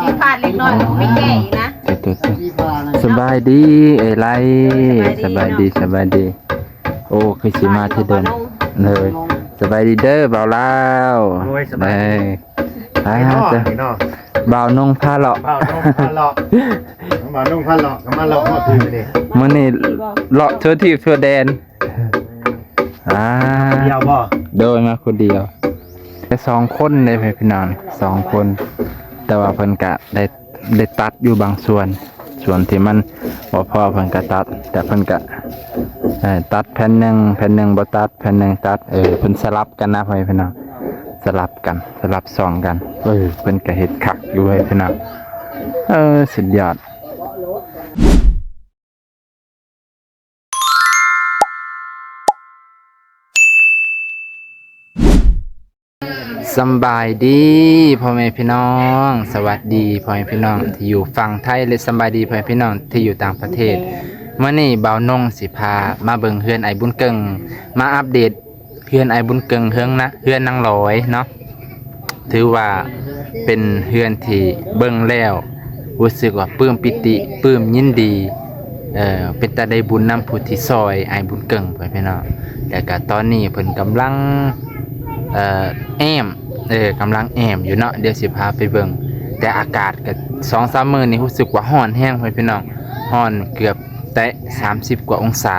ผิดพลาดเล็กน้อยไม่แก้อีกนะสบายดีเอ้ยไรสบายดีโอ้คือสิมาที่เดิมเลยสบายดีเด้อบ่าวลาวเลยบ่าวนงพาเลาะบ่าวนงพาเลาะก็มาเลาะฮอดพื้นนี่มื้อนี้เลาะทั่วทิพย์ทั่วแดนเดียวบ่โดยมาคนเดียวแค่2คนเลยพี่น้อง2คนแต่ว่าเพิ่นก็ได้ตัดอยู่บางส่วนที่มันบ่พอเพิ่นก็ตัดแต่เพิ่นก็ตัดแผ่นหนึ่งบ่ตัดแผ่นหนึ่งตัดเพิ่นสลับกันนะพี่น้องสลับซองกันเพิ่นก็เฮ็ดคักอยู่พี่น้องสุดยอดสบายดีพ่อแม่พี่น้องสวัสดีพ่อแม่พี่น้องที่อยู่ฝั่งไทยและสบายดีพ่อแม่พี่น้องที่อยู่ต่างประเทศมื้อนี้บ่าวนงสิพามาเบิ่งเฮือนไอ้บุญเกิงมาอัปเดตเฮือนไอ้บุญเกิงเฮือนนางลอยเนาะถือว่าเป็นเฮือนที่เบิ่งแล้วรู้สึกว่าปลื้มปิติปลื้มยินดีเป็นตาได้บุญนำผู้ที่ซอยไอ้บุญเกิงพ่อแม่พี่น้องแล้วก็ตอนนี้เพิ่นกำลังกำลังแอมอยู่เนาะเดี๋ยวสิพาไปเบิ่งแต่อากาศก็ 2-3 มื้อนี้รู้สึกว่าร้อนแห้งพี่น้องร้อนเกือบแตะ30กว่าองศา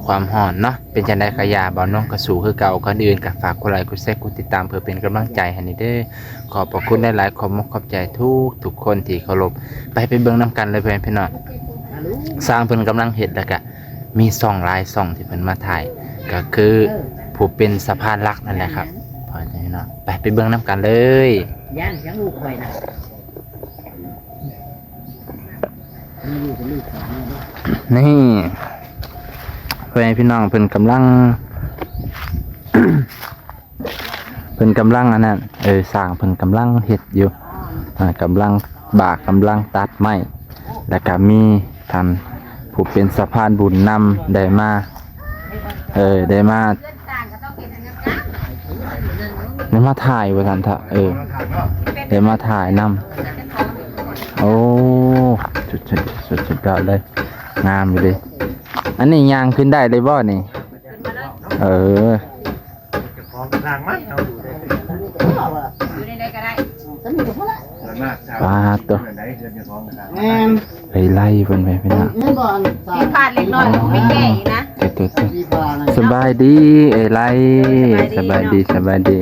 ความร้อนเนาะเป็นจังได๋ก็อย่าบ่าวน้องก็สู้คือเก่าก่อนอื่นก็ฝากกดไลค์กดแชร์กดติดตามเพื่อเป็นกำลังใจให้นี่เด้อขอบพระคุณหลายๆขอบใจทุกคนที่เคารพไปเบิ่งนํกันเลยพี่น้องสร้างเพิ่นกำลังเฮ็ดแล้วก็มีช่องหลายช่องที่เพิ่นมาถ่ายก็คือผู้เป็นสะพานรักนั่นแหละครับพอจะเนาะไปเบิ่งน้ำกันเลยย่านเสียงลูกคอยนะนี่เพื่อนพี่น้องเพิ่นกำลัง เพิ่นกำลังอันนั้นสร้างเพิ่นกำลังเฮ็ดอยู่กำลังกำลังตัดไม้แล้วก็มีท่านผู้เป็นสะพานบุญนำได้มาได้มาถ่ายไว้กันเถอะได้มาถ่ายนำโอ้สุดยอดเลยงามเลยอันนี้ยางขึ้นได้เลยบ่นี่ทางมันเอาอยู่ในใดก็ได้ปลาตัวไปไล่เพิ่นไปพี่น้องผิดพลาดเล็กน้อยไม่แก้อีกนะสบายดีเอ้ยไรสบายดี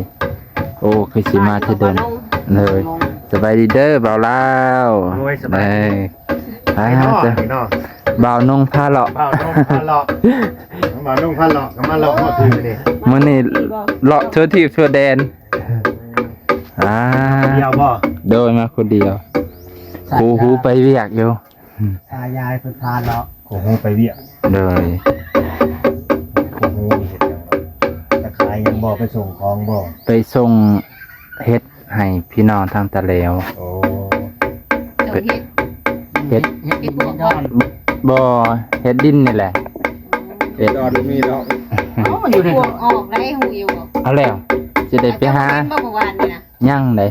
โอ้คือสิมาที่เดิมเลยสบายดีเด้อบ่าวลาวเลยบ่าวนงพาเลาะบ่าวนงพาเลาะก็มาเลาะฮอดพื้นนี่มื้อนี้เลาะทั่วทิพย์ทั่วแดนเดียวบ่โดยมาคนเดียวหูไปเวียกอยู่ตายายเพิ่นพาเลาะหูไปเวียกเลยหูเฮ็ดจังจะขายยังบ่ไปส่งของบ่ไปส่งเฮ็ดให้พี่น้องทางตะเลวโอ้เฮ็ดบ่เฮ็ดดินนี่แหละเฮ็ดดอนมีดอกอยู่ในออกได้หูอยู่เอาแล้วสิได้ไปหาเมื่อวานนี่นะยังได้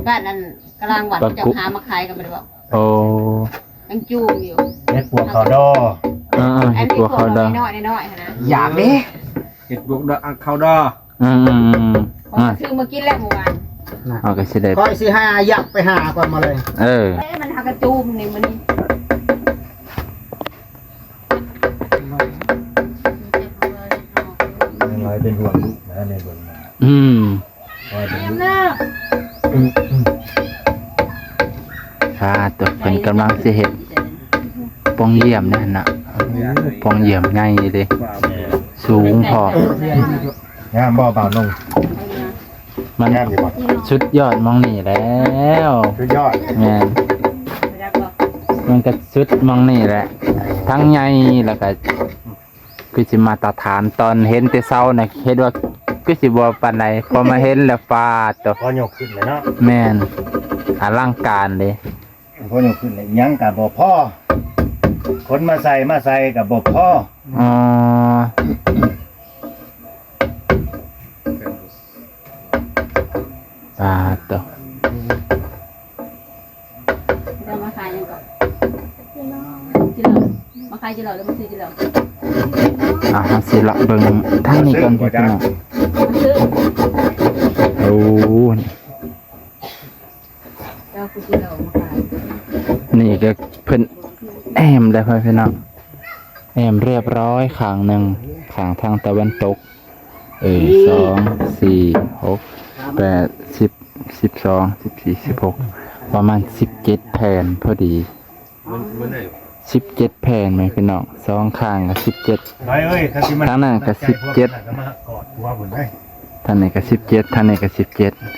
บ้านนั้นกำลังหวัดจะหามาขายกันบ่ได้บ่โอ้ยังจูงอยู่เฮ็ดพวกเขาดอเฮ็ดพวกเขาดอน้อยๆนะอยากเด้เฮ็ดพวกเขาดอซื้อมากินแล้วเมื่อวานเอาก็สิได้ก็สิหาอยากไปหาก่อนมาเลยมันหากระจูมนี่มันน้อยเป็นห่วงลูกนะในเบิ่งตัวเป็นกำลังสิเฮ็ดปองเยี่ยมนั่นน่ะปองเยี่ยมง่ายเลยสูงพองามบ่บ่าวนงมันชุดยอดมองนี่แล้วชุดยอดแม่นมันก็ชุดมองนี่แหละทั้งใหญ่แล้วก็คือสิมาตรฐานตอนเห็นแต่เช้าน่ะเฮ็ดว่าคือสิบ่ปานใดพอมาเห็นแล้วฟาดตัวพอยกขึ้นเลยเนาะแม่นอลังการเลยพอยกขึ้นเลยยังก็บ่พอคนมาใส่ก็บ่พอปาดตัว ยังก่อนจิเรามาขายจิเราแล้วมาซื้อจิเรา สิละเบิ่งทางนี้ก่อนพี่น้อง มาซื้อ โอ้ แล้วกูจิเรามาขาย นี่ก็เพิ่นแอมได้วพี่น้องแอมเรียบร้อยข้างหนึงข้างทางตะวันตก2 4 6 8 10 12 14 16ประมาณ17แผ่นพอดี17แผ่นไหมพี่น้องสองข้างก็17 ไปเอ้ยถ้าสิมัน ทางนั้นก็ ก็มากอดหัวผมได้ ท่านนี้ก็17ท่านนี้ก็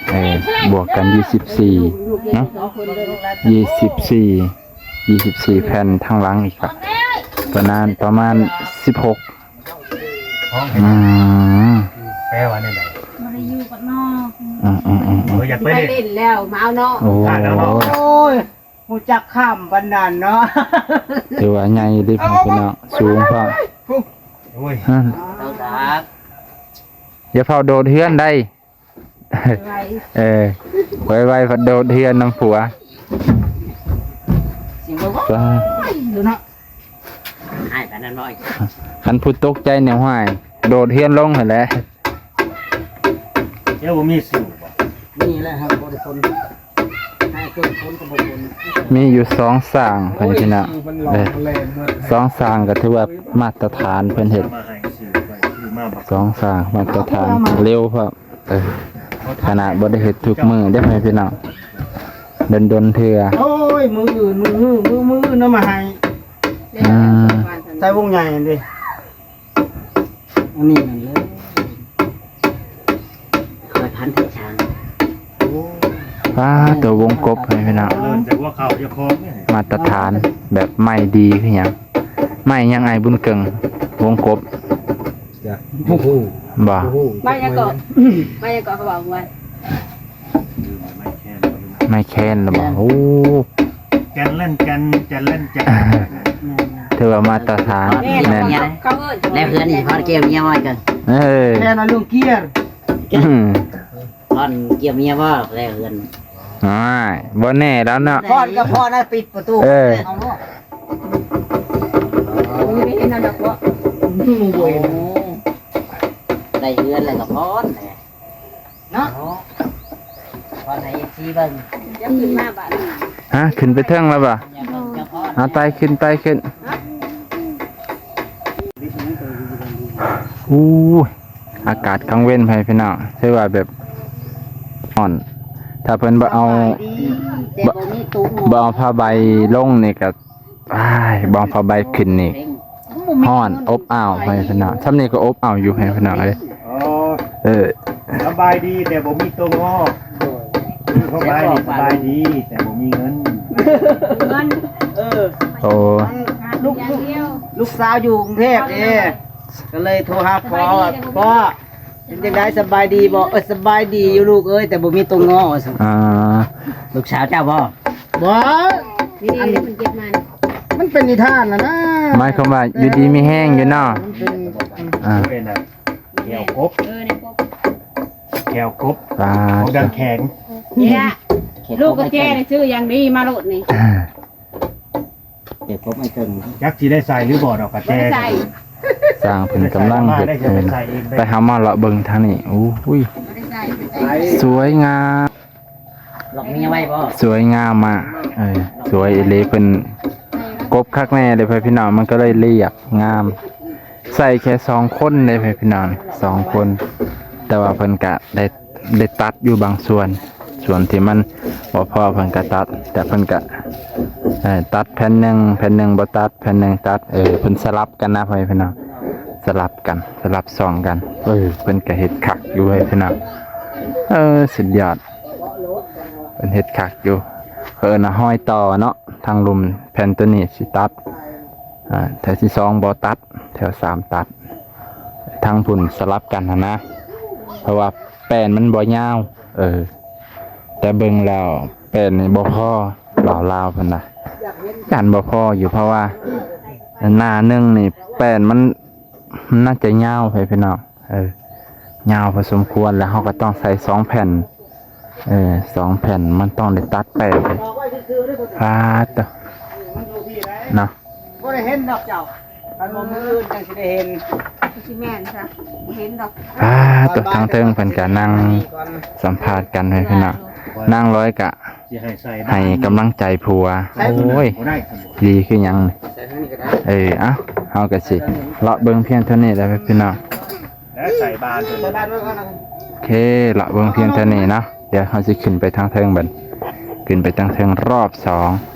17บวกกัน24เนาะ24แผ่นทางหลังอีกครับประมาณ16 ห้อง อืม แปลว่าเนี่ยไหน มาได้อยู่กับนอก อยากไป ไป เล่น เล่นแล้วมาเอาเนาะ โอ้ โอ้ยหูจักข้ามบันดาลเนาะ ถือว่าใหญ่เดิพี่น้องสูงพอ โอ้ย เอาดัก อย่าเฝ้าโดดเฮือนได้ ไป ไว้พัดโดดเฮือนน้ำผัว เสียงว่า จ้า ดูเนาะให้กันนั่นน้อย คันพูดตกใจเนี่ยห้วยโดดเฮือนลงหั่นแหละ เดี๋ยวผมมีสิวบ่ นี่แหละครับบริคนให้เกิดคนกับบริคน มีอยู่2สร้างเพิ่นพี่น้อง2สร้างก็ถือว่ามาตรฐานเพิ่นเฮ็ด มาให้สิวไปคือมาบัก 2สร้างมาตรฐานเร็วพร้อมขนาดบ่ได้เฮ็ดทุกมื้อได้อพี่น้องดนเทื่อ โอ้ยมืออื่นมือเนาะมาให้ใส่วงใหญ่ดิอันนี้นั่นเลยคอยพันที่ช้าง ว้าตัววงกบให้พี่น้อง เริ่มจากว่าเขาจะคล้องเนี่ย มาตรฐานแบบไม่ดีคือหยังไม่ยังไงบุญเกิงวงกบบ่ ไม่ยังก่อนไม่ยังก่อนเขาบอกว่า ไม่แค่นั้น ไม่แค้นหรือบ่โอ้ แกนเล่นแกนแกน ถือว่ามาตรฐานแม่น เขาเอิ้น แล้วเพื่อนนี่พอเกี่ยวเมียว่ากัน แค่นั้นลุงเกียร์ อืม พอนเกี่ยวเมียว่าแล้วเพื่อน บ่แน่แล้วเนาะ พอนก็พอนะปิดประตู เอาลูกมึงไม่เห็นเอาดอกบ่ โอ้ได้เพื่อนแล้วก็พอนเนาะพอนให้ซีเบิ่ง จะขึ้นมาบ้าน ฮะขึ้นไปเทิงแล้วบ่ จะพอน เอาไตขึ้นอู้อากาศกังเว้นให้พี่น้องถือว่าแบบอ่อน ถ้าเพิ่นบ่เอา แต่บ่มีตุ้ง บ่เอาผ้าใบลงนี่ก็บ่เอาผ้าใบขึ้นนี่ฮ้อนอบอ้าวให้พี่น้องซำนี้ก็อบอ้าวอยู่ให้พี่น้องเอ้ย อ๋อสบายดีแต่ผมมีตัวงอสบายดีแต่ผมมีเงิน เงิน โอ้ ลูกสาวอยู่กรุงเทพเองก็เลยโทรหาพ่อพ่อเป็นจังไดสบายดีบ่สบายดีอยู่ลูกเอ้ยแต่บ่มีตรงงอ อ่า ลูกสาวเจ้าบ่บ่ นี่มันเก็บมัน มันเป็นนิทานนะนะ หมายความว่าอยู่ดีมีแห้งอยู่เนาะ มันเป็น เป็นอะแก้วกบ ในพวก แก้วกบ ปลา ของดังแข็ง เนี่ยลูกกับแกนี่ชื่ออย่างดีมาโลดนี่ เด็กผมไม่ตึง ยักษ์ที่ได้ใส่หรือบ่ดอกกระแจ บ่ได้ใส่ สร้างเพิ่นกำลังเฮ็ด ได้จะไปใส่เอง ไปหามาเลาะเบิ่งทางนี้อู้ย บ่ได้ใส่ สวยงาม หลอกเมียไว้บ่ สวยงามมากสวยอีหลีเพิ่นกบคักแน่เลยพี่น้องมันก็เลยเรียบงาม ใส่แค่2คนเลยพี่น้อง2คน แต่ว่าเพิ่นก็ได้ตัดอยู่บางส่วนที่มันบ่พอเพิ่นก็ตัด แต่เพิ่นก็ตัดแผ่นหนึงบ่ตัดแผ่นหนึงตัดเพิ่นสลับกันนะพี่น้องสลับซ่องกันเพิ่นก็เฮ็ดคักอยู่พี่น้องสุดยอดเพิ่นเฮ็ดคักอยู่น่ะห้อยต่อเนาะทางลุมแผ่นตัวนี้สิตัดแถวที่2บ่ตัดแถว3ตัดทางพุ่นสลับกันนะ เพราะว่าแป้นมันบ่ยาวแต่เบิ่งแล้วแป้นนี่บ่พอลาวๆเพิ่นน่ะกันบ่พออยู่เพราะว่าหน้านึงนี่แป้นมันน่าจะยาวไปพี่น้องยาวพอสมควรแล้วเฮาก็ต้องใส่2แผ่น2แผ่นมันต้องได้ตัดแป้นพาด เนาะ บ่ได้เห็นดอกเจ้าคันบ่มื้ออื่นจังสิได้เห็น สิแม่นซะเห็นดอก ตัวทางเทิงเพิ่นก็นั่งสัมภาษณ์กันให้พี่น้องนั่งร้อยกะ สิให้ใส่ ให้กำลังใจผัวโอ้ย บ่ได้ ดีคือหยังนี่ ใส่ทางนี้ก็ได้ เอ้าเฮาก็สิเลาะเบิ่งเพียงเท่านี้แหล้วพี่น้อง แล้วใส่บานตัว ใส่บ้านไว้ก่อนนะ โอเคเลาะเบิ่งเพียงเท่านี้เนาะเดี๋ยวเฮาสิขึ้นไปทางเทิงบัดขึ้นไปทางเทิงรอบ2